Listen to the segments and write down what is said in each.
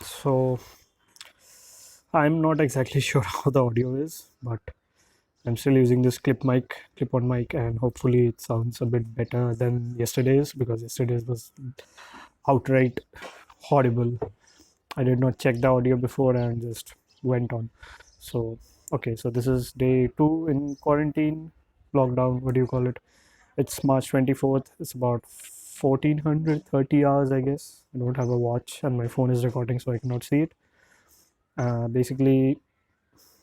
So I'm not exactly sure how the audio is, but I'm still using this clip-on mic, and hopefully it sounds a bit better than yesterday's because yesterday's was outright horrible. I did not check the audio before and just went on. So okay, so this is day 2 in quarantine, lockdown. What do you call it? It's March 24th. It's about 1430 hours, I guess. I don't have a watch, and my phone is recording, so I cannot see it. Basically,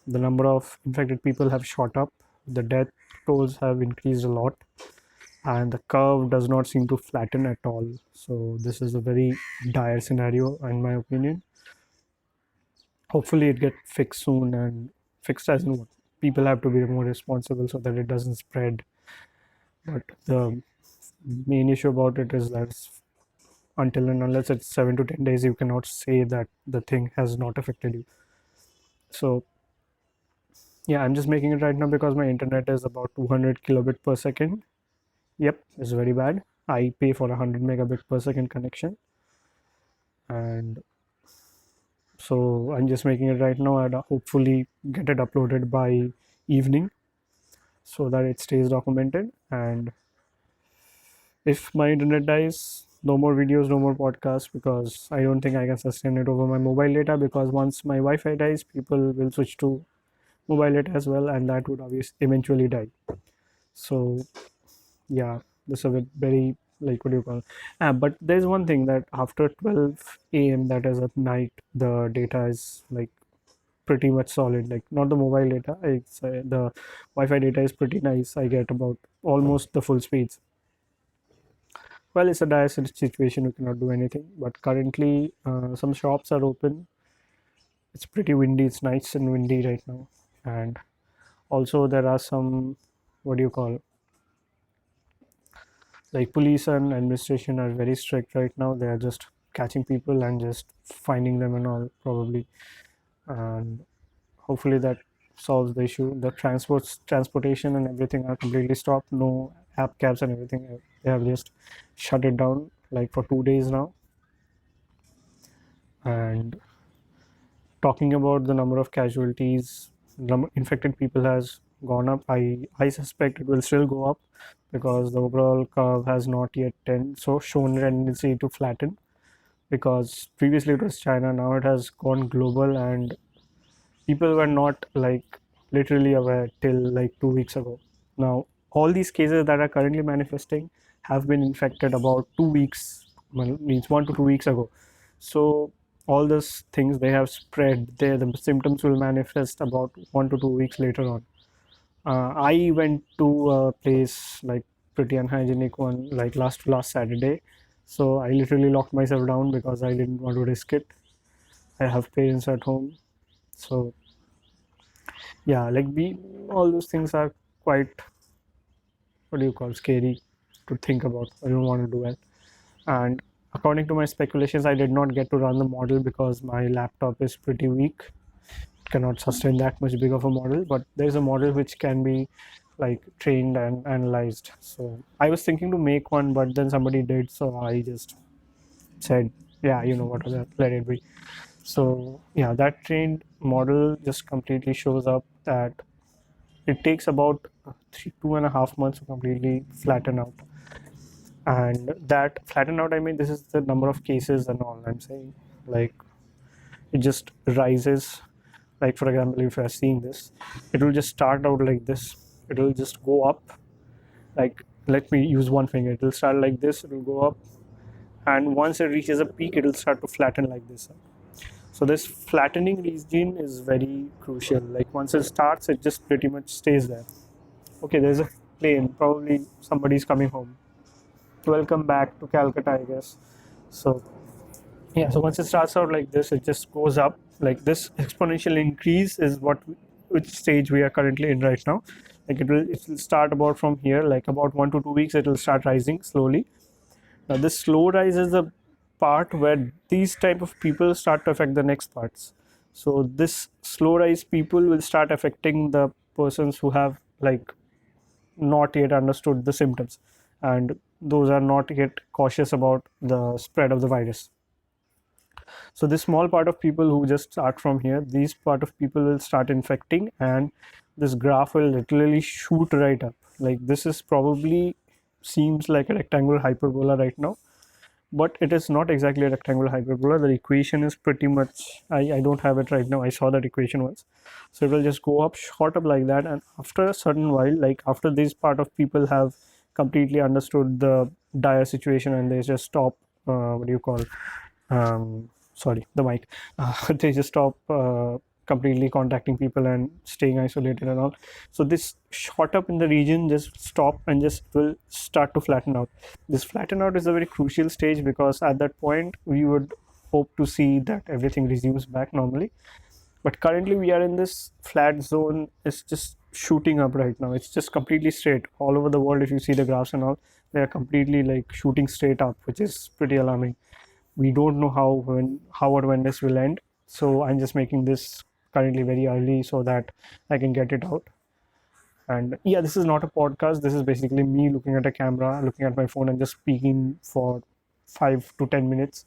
the number of infected people have shot up, the death tolls have increased a lot, and the curve does not seem to flatten at all. So this is a very dire scenario, in my opinion. Hopefully, it gets fixed soon, and fixed as in what? People have to be more responsible so that it doesn't spread. But the main issue about it is that until and unless it's 7 to 10 days, you cannot say that the thing has not affected you. So yeah, I'm just making it right now because my internet is about 200 kilobit per second. Yep, it's very bad. I pay for a 100 megabit per second connection, and so I'm just making it right now and hopefully get it uploaded by evening so that it stays documented. And if my internet dies, no more videos, no more podcasts, because I don't think I can sustain it over my mobile data, because once my Wi-Fi dies, people will switch to mobile data as well, and that would obviously eventually die. So yeah, this is a very, like, what do you call it? But there's one thing that after 12 a.m., that is at night, the data is like pretty much solid. Like, not the mobile data, it's the Wi-Fi data is pretty nice. I get about almost the full speeds. Well, it's a dire situation, you cannot do anything, but currently some shops are open. It's pretty windy, it's nice and windy right now. And also there are some, what do you call, like, police and administration are very strict right now. They are just catching people and just finding them and all, probably. And hopefully that solves the issue. The transportation and everything are completely stopped. No app cabs and everything, they have just shut it down like for 2 days now. And talking about the number of casualties, infected people has gone up. I suspect it will still go up because the overall curve has not yet shown tendency to flatten, because previously it was China, now it has gone global, and people were not, like, literally aware till like 2 weeks ago. Now all these cases that are currently manifesting have been infected about 2 weeks, well, means 1 to 2 weeks ago. So all these things, they have spread there, the symptoms will manifest about 1 to 2 weeks later on. I went to a place, like, pretty unhygienic one, like last Saturday. So I literally locked myself down because I didn't want to risk it. I have parents at home, so yeah, like, we all those things are quite, what do you call, scary to think about. I don't want to do it. And according to my speculations, I did not get to run the model because my laptop is pretty weak. It cannot sustain that much big of a model, but there's a model which can be, like, trained and analyzed. So I was thinking to make one, but then somebody did, so I just said, yeah, you know what, let it be. So yeah, that trained model just completely shows up that it takes about 2.5 months to completely flatten out. And that flatten out, I mean, this is the number of cases and all I'm saying. Like, it just rises. Like, for example, if you're seeing this, it will just start out like this. It will just go up. Like, let me use one finger. It will start like this. It will go up, and once it reaches a peak, it will start to flatten like this. So this flattening region is very crucial. Like, once it starts, it just pretty much stays there. Okay, there's a plane. Probably somebody's coming home. Welcome back to Calcutta, I guess. So yeah, so once it starts out like this, it just goes up. Like, this exponential increase is which stage we are currently in right now. Like, it will start about from here, like about 1 to 2 weeks, it will start rising slowly. Now this slow rise is the part where these type of people start to affect the next parts. So this slow rise people will start affecting the persons who have, like, not yet understood the symptoms, and those are not yet cautious about the spread of the virus. So this small part of people who just start from here, these part of people will start infecting, and this graph will literally shoot right up. Like this is probably seems like a rectangular hyperbola right now, but it is not exactly a rectangular hyperbola. The equation is pretty much, I don't have it right now. I saw that equation once. So it will just go up, shot up like that, and after a certain while, like after this part of people have completely understood the dire situation and they just stop, what do you call, sorry, the mic, they just stop completely contacting people and staying isolated and all. So this shot up in the region just stop and just will start to flatten out. This flatten out is a very crucial stage, because at that point we would hope to see that everything resumes back normally. But currently we are in this flat zone. It's just shooting up right now. It's just completely straight all over the world. If you see the graphs and all, they are completely like shooting straight up, which is pretty alarming. We don't know how or when this will end, so I'm just making this currently very early so that I can get it out. And yeah, this is not a podcast. This is basically me looking at a camera, looking at my phone, and just speaking for 5 to 10 minutes.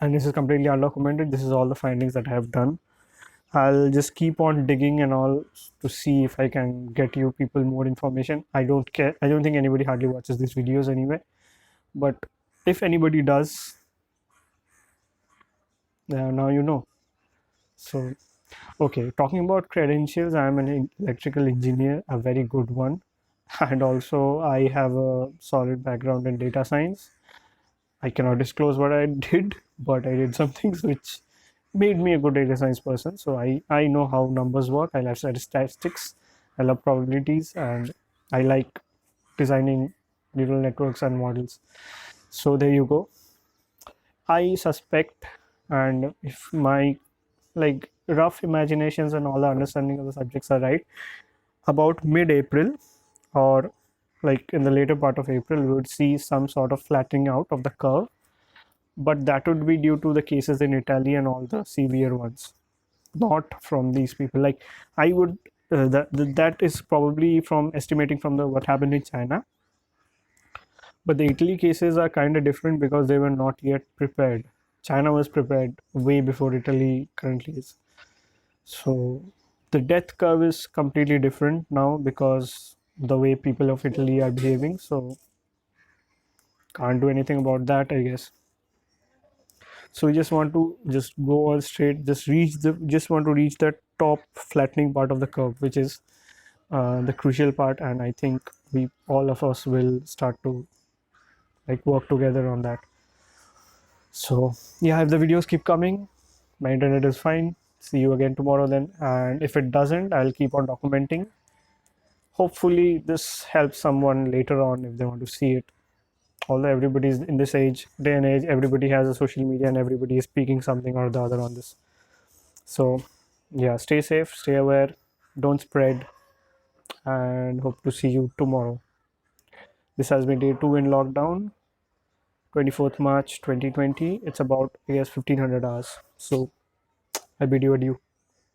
And this is completely undocumented. This is all the findings that I have done. I'll just keep on digging and all to see if I can get you people more information. I don't care. I don't think anybody hardly watches these videos anyway. But if anybody does, now you know. So, okay, talking about credentials, I'm an electrical engineer, a very good one. And also, I have a solid background in data science. I cannot disclose what I did, but I did some things which made me a good data science person. So, I know how numbers work. I love statistics, I love probabilities, and I like designing neural networks and models. So, there you go. I suspect, and if my like rough imaginations and all the understanding of the subjects are right, about mid-April, or like in the later part of April, we would see some sort of flattening out of the curve, but that would be due to the cases in Italy and all the severe ones, not from these people. Like I would that is probably from estimating from the what happened in China. But the Italy cases are kind of different because they were not yet prepared. China was prepared way before Italy currently is. So the death curve is completely different now because the way people of Italy are behaving. So can't do anything about that, I guess. So we just want to just go all straight, just want to reach the top flattening part of the curve, which is the crucial part, and I think we all of us will start to like work together on that. So yeah, if the videos keep coming, my internet is fine. See you again tomorrow then. And if it doesn't, I'll keep on documenting. Hopefully this helps someone later on if they want to see it. Although everybody's in this day and age, everybody has a social media and everybody is speaking something or the other on this. So yeah, stay safe, stay aware, don't spread, and hope to see you tomorrow. This has been day 2 in lockdown, 24th March 2020. It's about, I guess, 1500 hours. So I bid you adieu.